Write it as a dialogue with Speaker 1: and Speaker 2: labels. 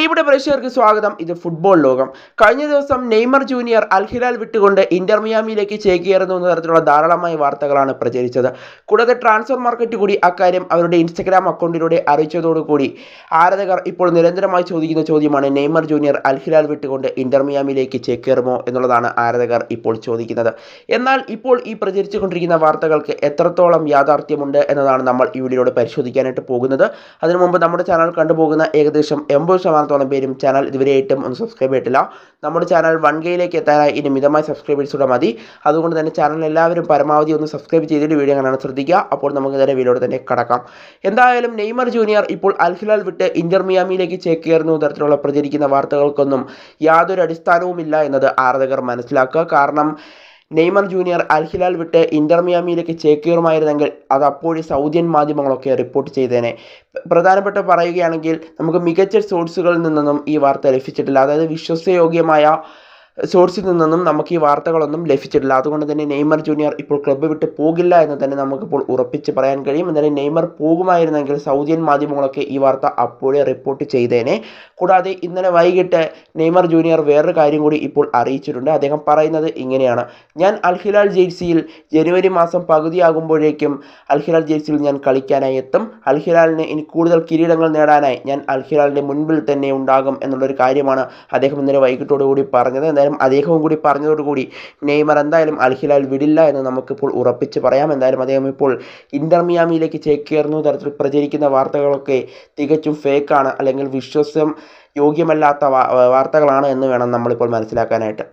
Speaker 1: പ്രിയപ്പെട്ട പ്രേക്ഷകർക്ക് സ്വാഗതം. ഇത് ഫുട്ബോൾ ലോകം. കഴിഞ്ഞ ദിവസം നെയ്മർ ജൂനിയർ അൽ ഹിലാൽ വിട്ടുകൊണ്ട് ഇന്റർ മിയാമിയിലേക്ക് ചേക്കേറുന്നു എന്ന തരത്തിലുള്ള ധാരാളമായ വാർത്തകളാണ് പ്രചരിച്ചത്. കൂടാതെ ട്രാൻസ്ഫർ മാർക്കറ്റ് കൂടി അക്കാര്യം അവരുടെ ഇൻസ്റ്റഗ്രാം അക്കൗണ്ടിലൂടെ അറിയിച്ചതോടുകൂടി ആരാധകർ ഇപ്പോൾ നിരന്തരമായി ചോദിക്കുന്ന ചോദ്യമാണ്, നെയ്മർ ജൂനിയർ അൽ ഹിലാൽ വിട്ടുകൊണ്ട് ഇന്റർ മിയാമിയിലേക്ക് ചേക്കേറുമോ എന്നുള്ളതാണ് ആരാധകർ ഇപ്പോൾ ചോദിക്കുന്നത്. എന്നാൽ ഇപ്പോൾ ഈ പ്രചരിച്ചുകൊണ്ടിരിക്കുന്ന വാർത്തകൾക്ക് എത്രത്തോളം യാഥാർത്ഥ്യമുണ്ട് എന്നതാണ് നമ്മൾ ഈ വീഡിയോയോട് പരിശോധിക്കാനായിട്ട് പോകുന്നത്. അതിനു മുമ്പ് നമ്മുടെ ചാനൽ കണ്ടുപോകുന്ന ഏകദേശം 80% പേരും ചാനൽ ഇതുവരെയായിട്ടും ഒന്ന് സബ്സ്ക്രൈബ് ചെയ്തിട്ടില്ല. നമ്മുടെ ചാനൽ 1Kയിലേക്ക് എത്താനായി ഇനി മിതമായ സബ്സ്ക്രൈബേഴ്സൂടെ മതി. അതുകൊണ്ട് തന്നെ ചാനൽ എല്ലാവരും പരമാവധി ഒന്ന് സബ്സ്ക്രൈബ് ചെയ്തിട്ട് വീഡിയോ കാണാൻ ശ്രദ്ധിക്കുക. അപ്പോൾ നമുക്ക് തന്നെ വീഡിയോയോട് തന്നെ കടക്കാം. എന്തായാലും നെയ്മർ ജൂനിയർ ഇപ്പോൾ അൽ ഹിലാൽ വിട്ട് ഇന്റർ മിയാമിയിലേക്ക് ചേക്കേറുന്ന തരത്തിലുള്ള പ്രചരിക്കുന്ന വാർത്തകൾക്കൊന്നും യാതൊരു അടിസ്ഥാനവുമില്ല എന്നത് ആരാധകർ മനസ്സിലാക്കുക. കാരണം നെയ്മർ ജൂനിയർ അൽ ഹിലാൽ വിട്ട് ഇന്റർ മിയാമിയിലേക്ക് ചേക്കേറുമായിരുന്നെങ്കിൽ അത് അപ്പോഴും സൗദിയൻ മാധ്യമങ്ങളൊക്കെ റിപ്പോർട്ട് ചെയ്തേനെ. പ്രധാനപ്പെട്ട പറയുകയാണെങ്കിൽ നമുക്ക് മികച്ച സോഴ്സുകളിൽ നിന്നൊന്നും ഈ വാർത്ത ലഭിച്ചിട്ടില്ല. അതായത് വിശ്വസയോഗ്യമായ സോഴ്സിൽ നിന്നൊന്നും നമുക്ക് ഈ വാർത്തകളൊന്നും ലഭിച്ചിട്ടില്ല. അതുകൊണ്ട് തന്നെ നെയ്മർ ജൂനിയർ ഇപ്പോൾ ക്ലബ്ബ് വിട്ട് പോകില്ല എന്ന് തന്നെ നമുക്കിപ്പോൾ ഉറപ്പിച്ച് പറയാൻ കഴിയും. എന്നാലും നെയ്മർ പോകുമായിരുന്നെങ്കിൽ സൗദിയൻ മാധ്യമങ്ങളൊക്കെ ഈ വാർത്ത അപ്പോഴേ റിപ്പോർട്ട് ചെയ്തേനെ. കൂടാതെ ഇന്നലെ വൈകിട്ട് നെയ്മർ ജൂനിയർ വേറൊരു കാര്യം കൂടി ഇപ്പോൾ അറിയിച്ചിട്ടുണ്ട്. അദ്ദേഹം പറയുന്നത് ഇങ്ങനെയാണ്: ഞാൻ അൽ ഹിലാൽ ജേഴ്സിയിൽ ജനുവരി മാസം പകുതിയാകുമ്പോഴേക്കും അൽ ഹിലാൽ ജേഴ്സിയിൽ ഞാൻ കളിക്കാനായി എത്തും. അൽ ഹിലാലിന് ഇനി കൂടുതൽ കിരീടങ്ങൾ നേടാനായി ഞാൻ അൽ ഹിലാലിൻ്റെ മുൻപിൽ തന്നെ ഉണ്ടാകും എന്നുള്ളൊരു കാര്യമാണ് അദ്ദേഹം ഇന്നലെ വൈകിട്ടോടുകൂടി പറഞ്ഞത്. അദ്ദേഹവും കൂടി പറഞ്ഞതോടുകൂടി നെയ്മർ എന്തായാലും അൽ ഹിലാൽ വിടില്ല എന്ന് നമുക്കിപ്പോൾ ഉറപ്പിച്ച് പറയാം. എന്തായാലും അദ്ദേഹം ഇപ്പോൾ ഇന്റർ മിയാമിയിലേക്ക് ചേക്കേറുന്ന തരത്തിൽ പ്രചരിക്കുന്ന വാർത്തകളൊക്കെ തികച്ചും ഫേക്കാണ്, അല്ലെങ്കിൽ വിശ്വാസം യോഗ്യമല്ലാത്ത വാർത്തകളാണ് എന്ന് വേണം നമ്മളിപ്പോൾ മനസ്സിലാക്കാനായിട്ട്.